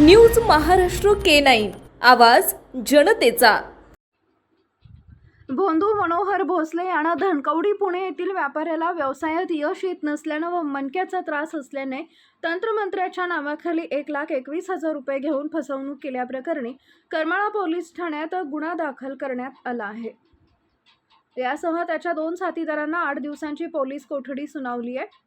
News Maharashtra K9 आवाज जनतेचा। भोंदू मनोहर भोसले यांना धनकवडी पुणे येथील व्यापाऱ्याला व्यवसायात यश येत नसल्याने व मणक्याचा त्रास असल्याने तंत्रमंत्र्याच्या नावाखाली 1,21,000 रुपये घेऊन फसवणूक केल्याप्रकरणी करमाळा पोलीस ठाण्यात गुन्हा दाखल करण्यात आला आहे। यासह त्याच्या 2 साथीदारांना 8 दिवसांची पोलीस कोठडी सुनावली आहे।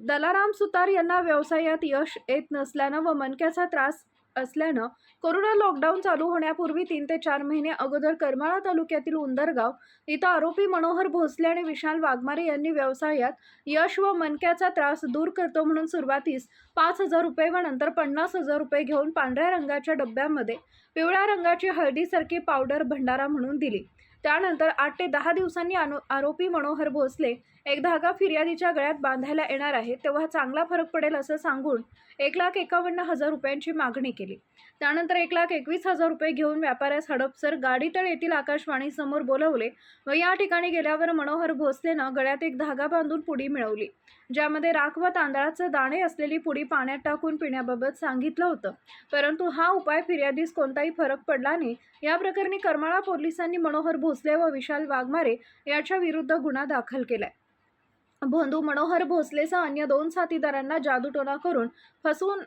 दलाराम सुतार यांना व्यवसायात यश येत नसल्याने व मणक्याचा त्रास असल्याने कोरोना लॉकडाऊन चालू होण्यापूर्वी 3 ते 4 महिने अगोदर करमाळा तालुक्यातील उंदरगाव इथं आरोपी मनोहर भोसले आणि विशाल वाघमारे यांनी व्यवसायात यश व मणक्याचा त्रास दूर करतो म्हणून सुरुवातीस 5,000 रुपये व नंतर 50,000 रुपये घेऊन पांढऱ्या रंगाच्या डब्यामध्ये पिवळ्या रंगाची हळदीसारखी पावडर भंडारा म्हणून दिली। त्यानंतर 8 ते 10 दिवसांनी आरोपी मनोहर भोसले एक धागा फिर्यादीच्या गळ्यात बांधायला येणार आहे तेव्हा चांगला फरक पडेल असं सांगून 1,51,000 रुपयांची मागणी केली। त्यानंतर 1,21,000 रुपये घेऊन व्यापाऱ्यास हडपसर गाडीतळ येथील आकाशवाणी समोर बोलवले व या ठिकाणी गेल्यावर मनोहर भोसलेनं गळ्यात एक धागा बांधून पुडी मिळवली, ज्यामध्ये राख व तांदळाचे दाणे असलेली पुडी पाण्यात टाकून पिण्याबाबत सांगितलं होतं। परंतु हा उपाय फिर्यादीस कोणताही फरक पडला नाही। या प्रकरणी करमाळा पोलिसांनी मनोहर भोसले व विशाल वाघमारे याच्या विरुद्ध गुन्हा दाखल केलाय। भोंदू मनोहर भोसलेसह अन्य 2 साथीदारांना जादूटोणा करून फसवून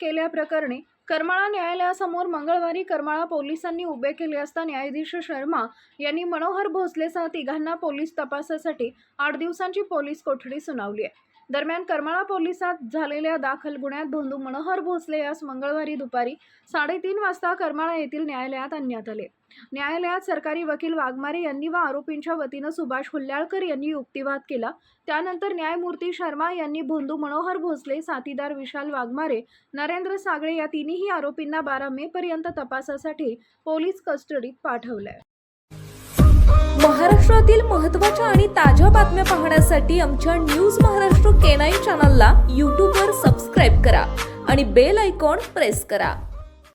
केल्याप्रकरणी करमाळा न्यायालयासमोर मंगळवारी करमाळा पोलिसांनी उभे केले असता न्यायाधीश शर्मा यांनी मनोहर भोसलेसह तिघांना पोलीस तपासासाठी 8 दिवसांची पोलीस कोठडी सुनावली आहे। दरम्यान करमाळा पोलिसात झालेल्या दाखल गुन्ह्यात भोंदू मनोहर भोसले यास मंगळवारी दुपारी 3:30 वाजता करमाळा येथील न्यायालयात आणण्यात आले। न्यायालयात सरकारी वकील वाघमारे यांनी व आरोपींच्या वतीनं सुभाष हुल्ल्याळकर यांनी युक्तिवाद केला। त्यानंतर न्यायमूर्ती शर्मा यांनी भोंदू मनोहर भोसले, साथीदार विशाल वाघमारे, नरेंद्र सागळे या तिन्ही आरोपींना 12 मे पर्यंत तपासासाठी पोलीस कस्टडीत पाठवलंय। महाराष्ट्रातील महत्त्वाच्या आणि ताज्या बातम्या पाहण्यासाठी आमच्या न्यूज महाराष्ट्र K9 चॅनलला YouTube वर सबस्क्राइब करा आणि बेल आयकॉन प्रेस करा।